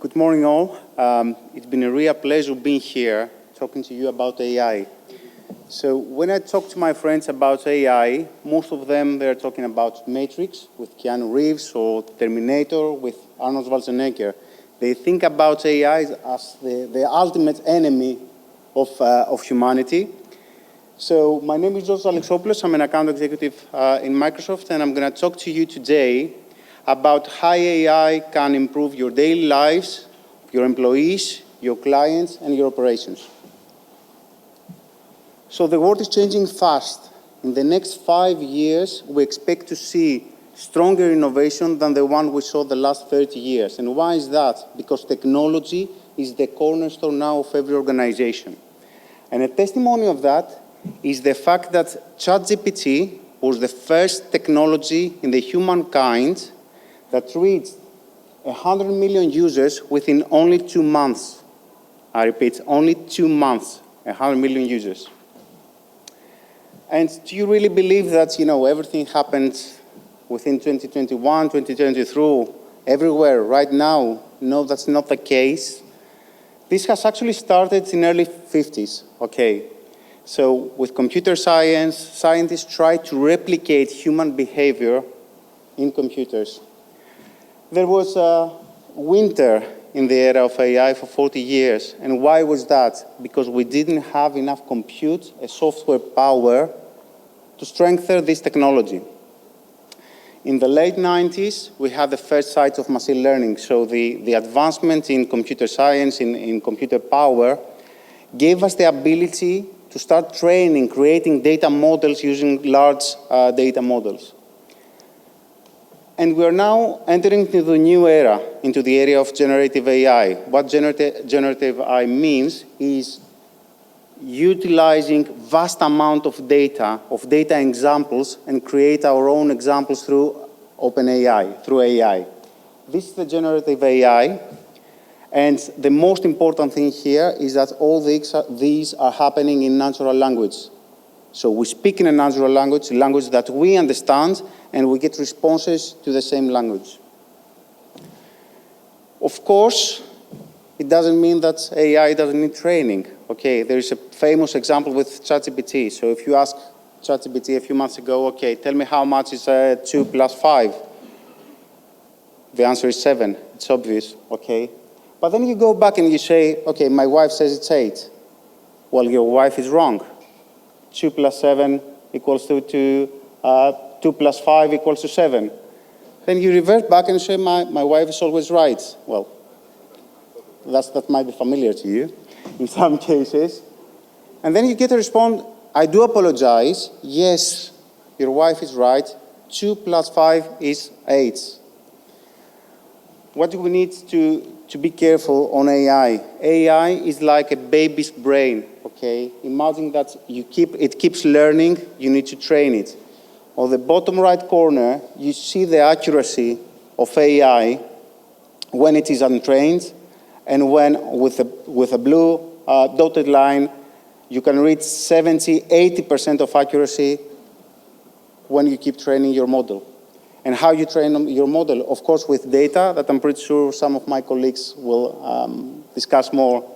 Good morning, all. It's been a real pleasure being here, talking to you about AI. So when I talk to my friends about AI, most of them, they're talking about Matrix with Keanu Reeves or Terminator with Arnold Schwarzenegger. They think about AI as the ultimate enemy of humanity. So my name is Alexopoulos. I'm an account executive in Microsoft, and I'm going to talk to you today about how AI can improve your daily lives, your employees, your clients, and your operations. So the world is changing fast. In the next 5 years, we expect to see stronger innovation than the one we saw the last 30 years. And why is that? Because technology is the cornerstone now of every organization. And a testimony of that is the fact that ChatGPT was the first technology in the humankind that reached 100 million users within only 2 months. I repeat, only 2 months, 100 million users. And do you really believe that, everything happened within 2021, 2022, everywhere right now? No, that's not the case. This has actually started in early 50s, okay? So with computer science, scientists try to replicate human behavior in computers. There was a winter in the era of AI for 40 years. And why was that? Because we didn't have enough compute, software power, to strengthen this technology. In the late 90s, we had the first sites of machine learning. So the advancement in computer science, in computer power, gave us the ability to start training, creating data models using large data models. And we are now entering into the new era, into the area of generative AI. What generative AI means is utilizing vast amount of data examples, and create our own examples through OpenAI, through AI. This is the generative AI. And the most important thing here is that all these are happening in natural language. So we speak in a natural language that we understand, and we get responses to the same language. Of course, it doesn't mean that AI doesn't need training. Okay, there is a famous example with ChatGPT. So if you ask ChatGPT a few months ago, okay, tell me how much is 2 plus 5? The answer is 7. It's obvious, okay? But then you go back and you say, okay, my wife says it's 8. Well, your wife is wrong. 2 plus 7 equals to 2. 2 plus 5 equals to 7. Then you revert back and say, my wife is always right. Well, that might be familiar to you in some cases. And then you get a response, I do apologize. Yes, your wife is right. 2 plus 5 is 8. What do we need to be careful on AI? AI is like a baby's brain, okay? Imagine that it keeps learning, you need to train it. On the bottom right corner, you see the accuracy of AI when it is untrained, and when with a blue dotted line, you can reach 70, 80% of accuracy when you keep training your model. And how you train your model, of course, with data that I'm pretty sure some of my colleagues will discuss more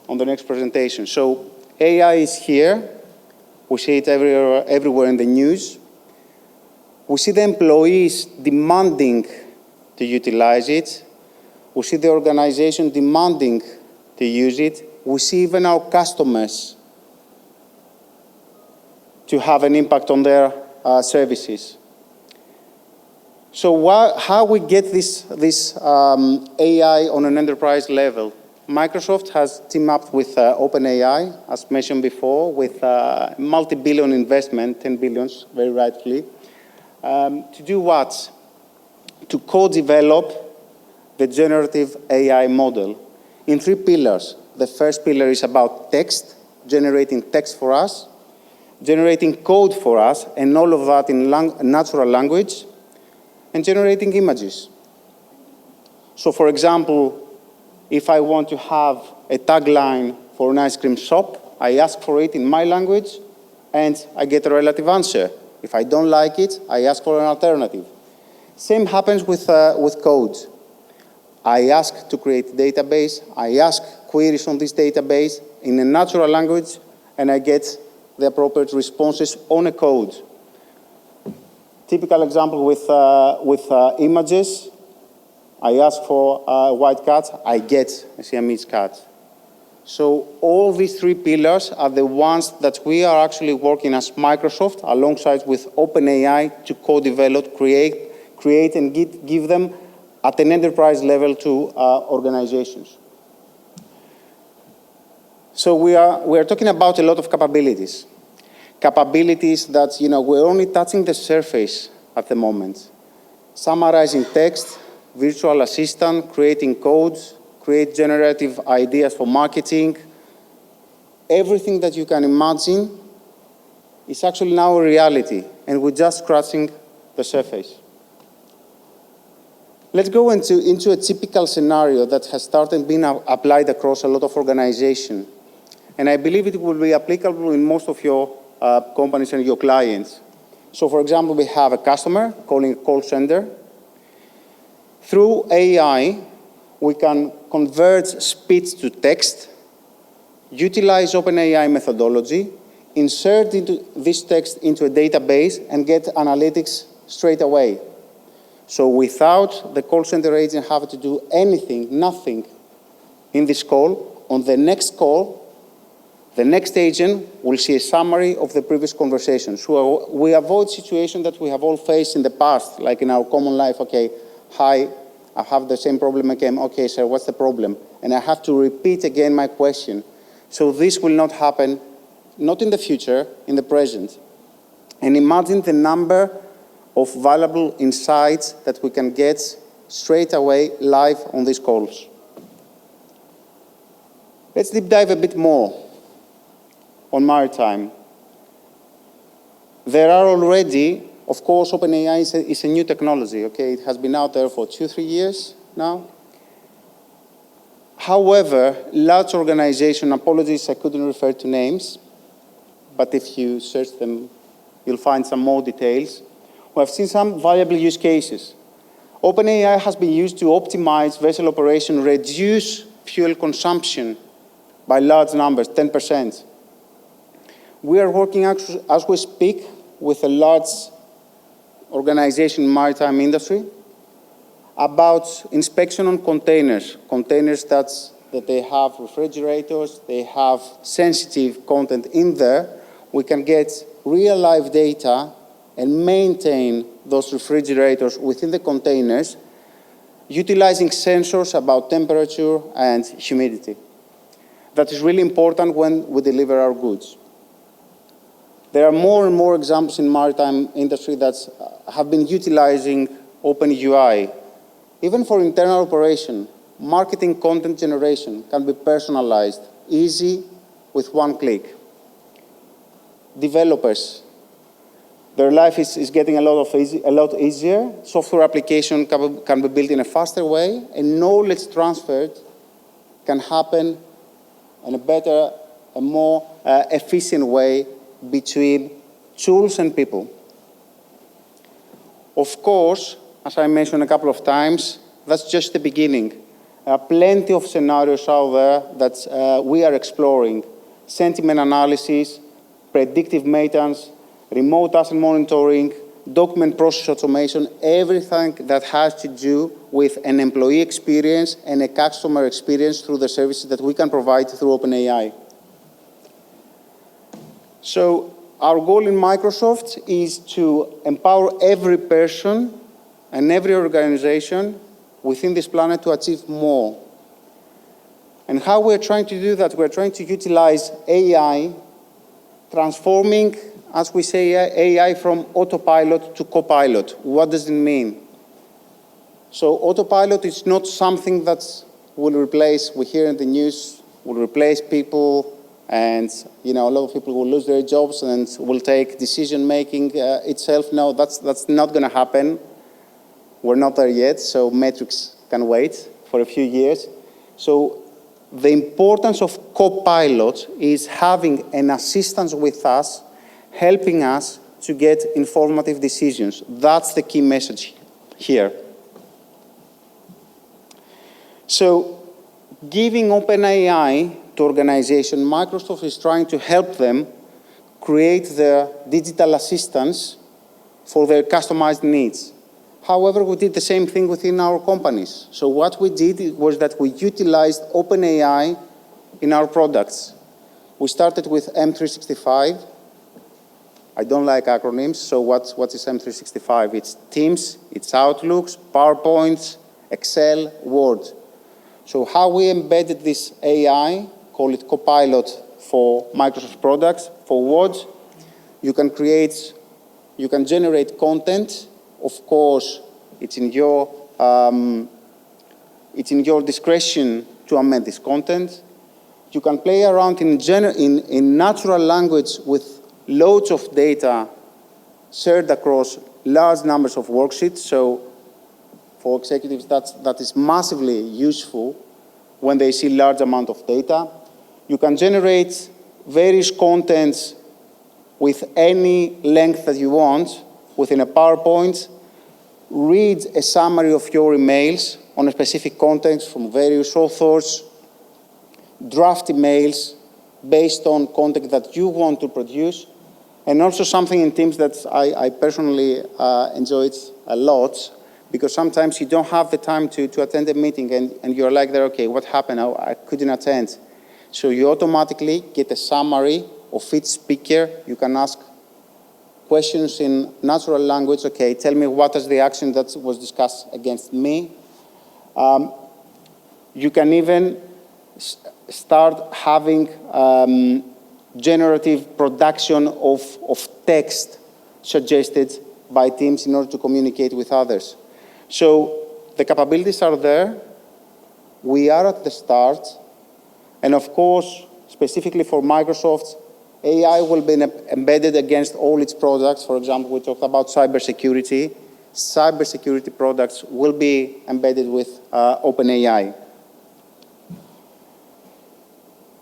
on the next presentation. So AI is here. We see it everywhere in the news. We see the employees demanding to utilize it. We see the organization demanding to use it. We see even our customers to have an impact on their services. So how we get this AI on an enterprise level? Microsoft has teamed up with OpenAI, as mentioned before, with multi-billion investment, 10 billions, very rightfully, to do what? To co-develop the generative AI model in 3 pillars. The first pillar is about text, generating text for us, generating code for us, and all of that in natural language, and generating images. So for example, if I want to have a tagline for an ice cream shop, I ask for it in my language, and I get a relative answer. If I don't like it, I ask for an alternative. Same happens with code. I ask to create a database, I ask queries on this database in a natural language, and I get the appropriate responses on a code. Typical example with images. I ask for a white cat, I get a Siamese cat. So all these three pillars are the ones that we are actually working as Microsoft alongside with OpenAI to co-develop, create and give them at an enterprise level to organizations. So we are talking about a lot of capabilities. Capabilities that, we're only touching the surface at the moment. Summarizing text, virtual assistant, creating codes, create generative ideas for marketing. Everything that you can imagine is actually now a reality, and we're just scratching the surface. Let's go into a typical scenario that has started being applied across a lot of organizations. And I believe it will be applicable in most of your companies and your clients. So for example, we have a customer calling a call center. Through AI, we can convert speech to text, utilize OpenAI methodology, insert this text into a database, and get analytics straight away. So without the call center agent having to do anything, nothing in this call, on the next call, the next agent will see a summary of the previous conversation. So we avoid situations that we have all faced in the past, like in our common life. Okay, hi, I have the same problem again. Okay, sir, what's the problem? And I have to repeat again my question. So this will not happen, not in the future, in the present. And imagine the number of valuable insights that we can get straight away live on these calls. Let's deep dive a bit more on maritime. There are already, of course, OpenAI is a new technology, okay? It has been out there for 2-3 years now. However, large organizations, apologies, I couldn't refer to names, but if you search them, you'll find some more details. We have seen some valuable use cases. OpenAI has been used to optimize vessel operation, reduce fuel consumption by large numbers, 10%. We are working, as we speak, with a large organization in the maritime industry about inspection on containers, that they have refrigerators, they have sensitive content in there. We can get real live data and maintain those refrigerators within the containers, utilizing sensors about temperature and humidity. That is really important when we deliver our goods. There are more and more examples in the maritime industry that have been utilizing OpenUI. Even for internal operation, marketing content generation can be personalized, easy, with one click. Developers, their life is getting a lot easier. Software application can be built in a faster way, and knowledge transfer can happen in a better, a more efficient way between tools and people. Of course, as I mentioned a couple of times, that's just the beginning. There are plenty of scenarios out there that we are exploring. Sentiment analysis, predictive maintenance, remote asset monitoring, document process automation, everything that has to do with an employee experience and a customer experience through the services that we can provide through OpenAI. So our goal in Microsoft is to empower every person and every organization within this planet to achieve more. And how we're trying to do that, we're trying to utilize AI, transforming, as we say, AI from autopilot to copilot. What does it mean? So autopilot is not something that will replace, we hear in the news, will replace people, and a lot of people will lose their jobs and will take decision-making itself. No, that's not going to happen. We're not there yet, so metrics can wait for a few years. So the importance of copilot is having an assistant with us, helping us to get informative decisions. That's the key message here. So giving OpenAI to organizations, Microsoft is trying to help them create their digital assistants for their customized needs. However, we did the same thing within our companies. So what we did was that we utilized OpenAI in our products. We started with M365. I don't like acronyms, so what is M365? It's Teams, it's Outlooks, PowerPoints, Excel, Word. So how we embedded this AI, call it Copilot for Microsoft products, for Word, you can generate content. Of course, it's in your discretion to amend this content. You can play around in natural language with loads of data shared across large numbers of worksheets. So for executives, that is massively useful when they see large amount of data. You can generate various contents with any length that you want within a PowerPoint, read a summary of your emails on a specific context from various authors, draft emails based on content that you want to produce, and also something in Teams that I personally enjoyed a lot, because sometimes you don't have the time to attend a meeting and you're like, there, okay, what happened? I couldn't attend. So you automatically get a summary of each speaker. You can ask questions in natural language. Okay, tell me what is the action that was discussed against me. You can even start having generative production of text suggested by Teams in order to communicate with others. So the capabilities are there. We are at the start. And of course, specifically for Microsoft, AI will be embedded against all its products. For example, we talked about cybersecurity. Cybersecurity products will be embedded with OpenAI.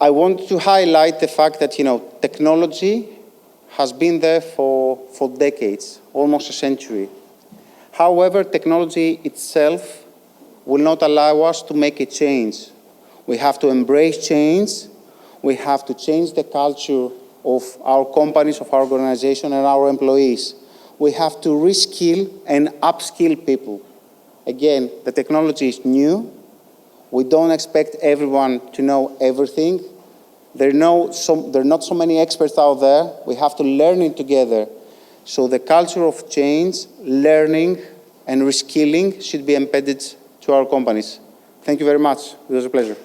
I want to highlight the fact that, technology has been there for decades, almost a century. However, technology itself will not allow us to make a change. We have to embrace change. We have to change the culture of our companies, of our organization, and our employees. We have to reskill and upskill people. Again, the technology is new. We don't expect everyone to know everything. There are not so many experts out there. We have to learn it together. So the culture of change, learning, and reskilling should be embedded to our companies. Thank you very much. It was a pleasure.